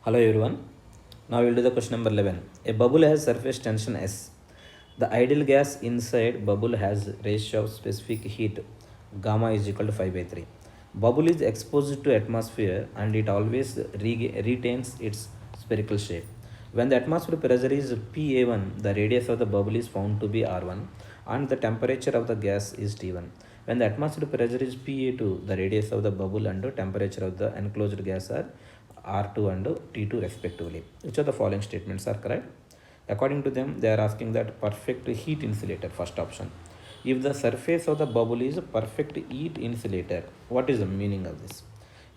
Hello everyone. Now we'll do the question number 11. A bubble has surface tension S. The ideal gas inside bubble has ratio of specific heat gamma is equal to 5 by 3. Bubble is exposed to atmosphere and it always retains its spherical shape. When the atmosphere pressure is PA1, the radius of the bubble is found to be R1 and the temperature of the gas is T1. When the atmosphere pressure is PA2, the radius of the bubble and the temperature of the enclosed gas are R2 and T2 respectively. Which of the following statements are correct? According to them, they are asking that perfect heat insulator, first option. If the surface of the bubble is a perfect heat insulator, what is the meaning of this?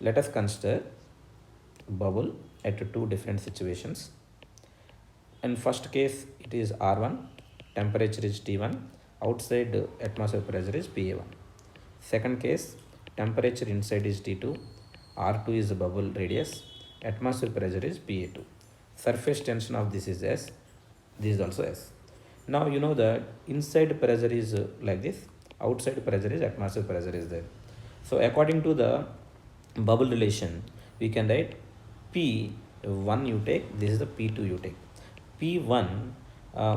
Let us consider bubble at two different situations. In first case, it is R1, temperature is T1, outside atmosphere pressure is PA1. Second case, temperature inside is T2, R2 is the bubble radius, atmosphere pressure is PA2. Surface tension of this is S, this is also S. Now you know that inside pressure is like this, outside pressure is atmosphere pressure is there. So according to the bubble relation, we can write P1 you take, this is the P2 you take. P1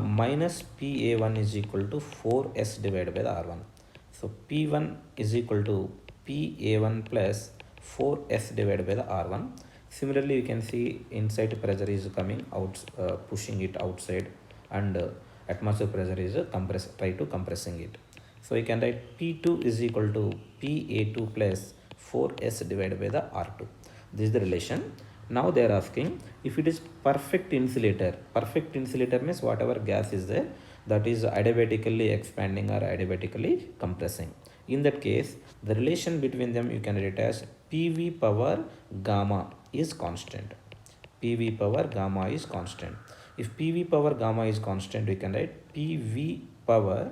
minus PA1 is equal to 4S divided by the R1. So P1 is equal to PA1 plus 4S divided by the R1. Similarly, you can see inside pressure is coming out, pushing it outside, and atmosphere pressure is try to compressing it. So you can write P2 is equal to PA2 plus 4S divided by the R2. This is the relation. Now they are asking if it is perfect insulator. Perfect insulator means whatever gas is there, that is adiabatically expanding or adiabatically compressing. In that case, the relation between them you can write as PV power gamma is constant. PV power gamma is constant. If PV power gamma is constant, we can write PV power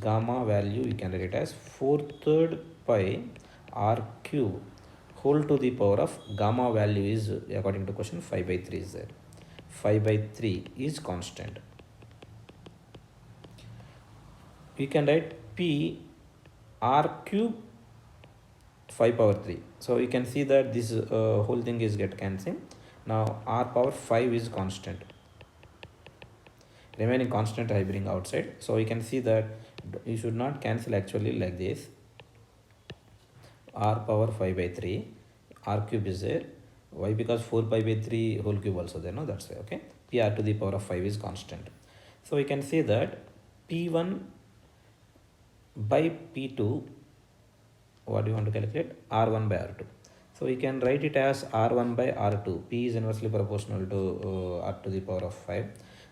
gamma value, you can write it as 4/3 pi R cube whole to the power of gamma value is, according to question, 5 by 3 is there. 5 by 3 is constant. We can write P R cube 5 power 3. So you can see that this whole thing is get cancelled. Now R power 5 is constant. Remaining constant I bring outside. So you can see that you should not cancel actually like this. R power 5 by 3, R cube is there. Why? Because 4 pi by 3 whole cube also there, no? That's why, okay? PR to the power of 5 is constant. So we can say that P1 by P2, what do you want to calculate? R1 by R2. So we can write it as R1 by R2. P is inversely proportional to R to the power of 5.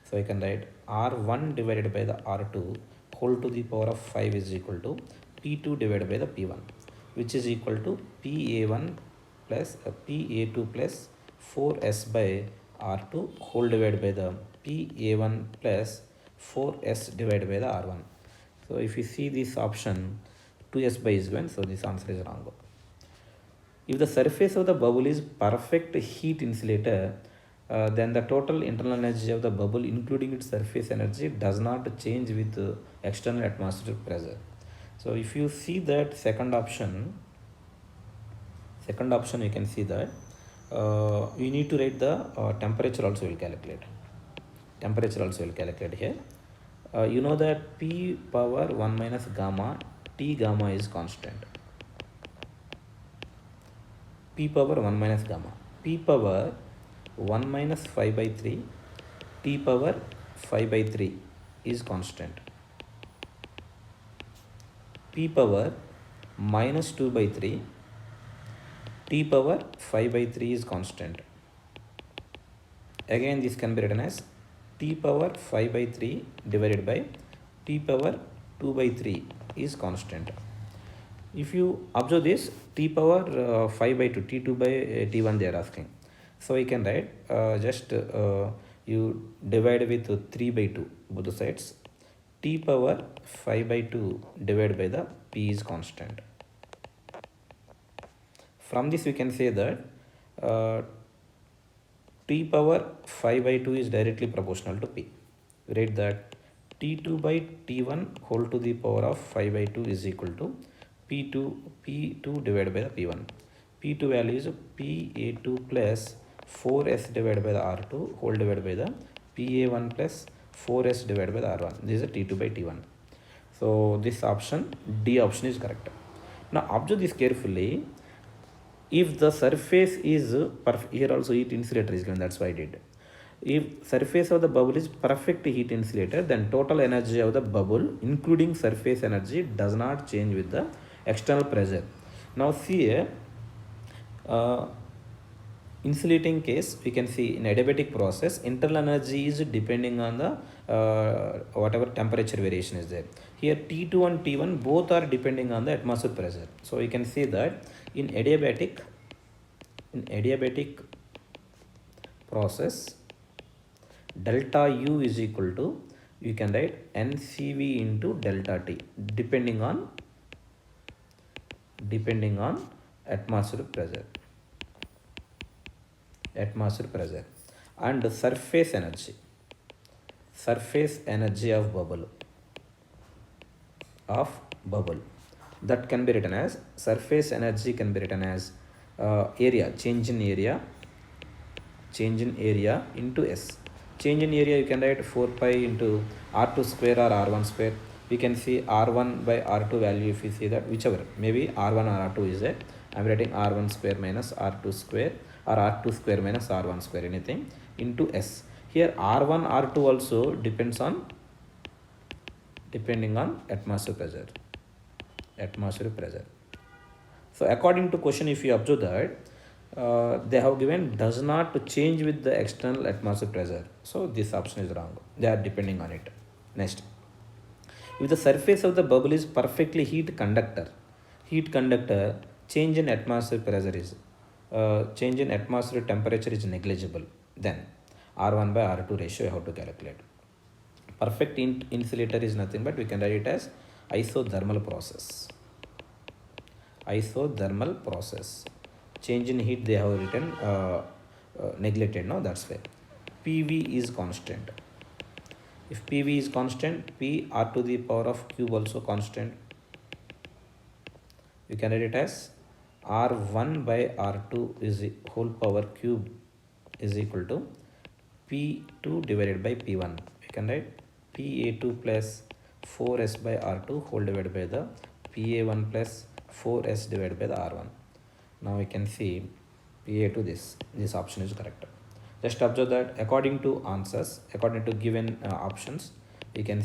So I can write R1 divided by the R2 whole to the power of 5 is equal to P2 divided by the P1, which is equal to PA1 plus PA2 plus 4S by R2 whole divided by the PA1 plus 4S divided by the R1. So if you see this option, 2S by is given, so this answer is wrong. If the surface of the bubble is perfect heat insulator, then the total internal energy of the bubble, including its surface energy, does not change with external atmospheric pressure. So if you see that second option, you can see that we need to write the temperature also will calculate. Temperature also will calculate here. You know that P power 1 minus gamma, T gamma is constant. P power 1 minus gamma. P power 1 minus 5 by 3, T power 5 by 3 is constant. P power minus 2 by 3, T power 5 by 3 is constant. Again, this can be written as T power 5 by 3 divided by T power 2 by 3 is constant. If you observe this, T power 5 by 2, T2 by T1 they are asking. So we can write you divide with 3 by 2 both the sides. T power 5 by 2 divided by the P is constant. From this we can say that T power 5 by 2 is directly proportional to P. We write that T2 by T1 whole to the power of 5 by 2 is equal to P2 divided by the P1. P2 value is PA2 plus 4s divided by the R2 whole divided by the PA1 plus 4s divided by the R1. This is a T2 by T1. So this option, D option is correct. Now observe this carefully. If the surface is here also heat insulator is given, that's why I did. If surface of the bubble is perfect heat insulator, then total energy of the bubble including surface energy does not change with the external pressure. Now see here, insulating case, we can see in adiabatic process internal energy is depending on the whatever temperature variation is there. Here T2 and T1 both are depending on the atmosphere pressure. So you can see that in adiabatic process, delta U is equal to, you can write NCV into delta T depending on atmospheric pressure and surface energy of bubble that can be written as surface energy can be written as area, change in area into S. Change in area you can write 4 pi into R2 square or R1 square. We can see R1 by R2 value, if you see that, whichever, maybe R1 or R2 is there. I am writing R1 square minus R2 square or R2 square minus R1 square, anything, into S. Here R1, R2 also depending on atmospheric pressure. So according to question, if you observe that, they have given does not change with the external atmospheric pressure. So this option is wrong. They are depending on it. Next, if the surface of the bubble is perfectly heat conductor, change in atmospheric pressure is change in atmospheric temperature is negligible, then R1 by R2 ratio you have to calculate. Perfect insulator is nothing but we can write it as isothermal process. Change in heat they have written neglected now, that's why. PV is constant. If PV is constant, P R to the power of cube also constant. You can write it as R1 by R2 is whole power cube is equal to P2 divided by P1. You can write PA2 plus 4S by R2 whole divided by the PA1 plus 4S divided by the R1. Now we can see PA2, this option is correct. Just observe that according to given options, we can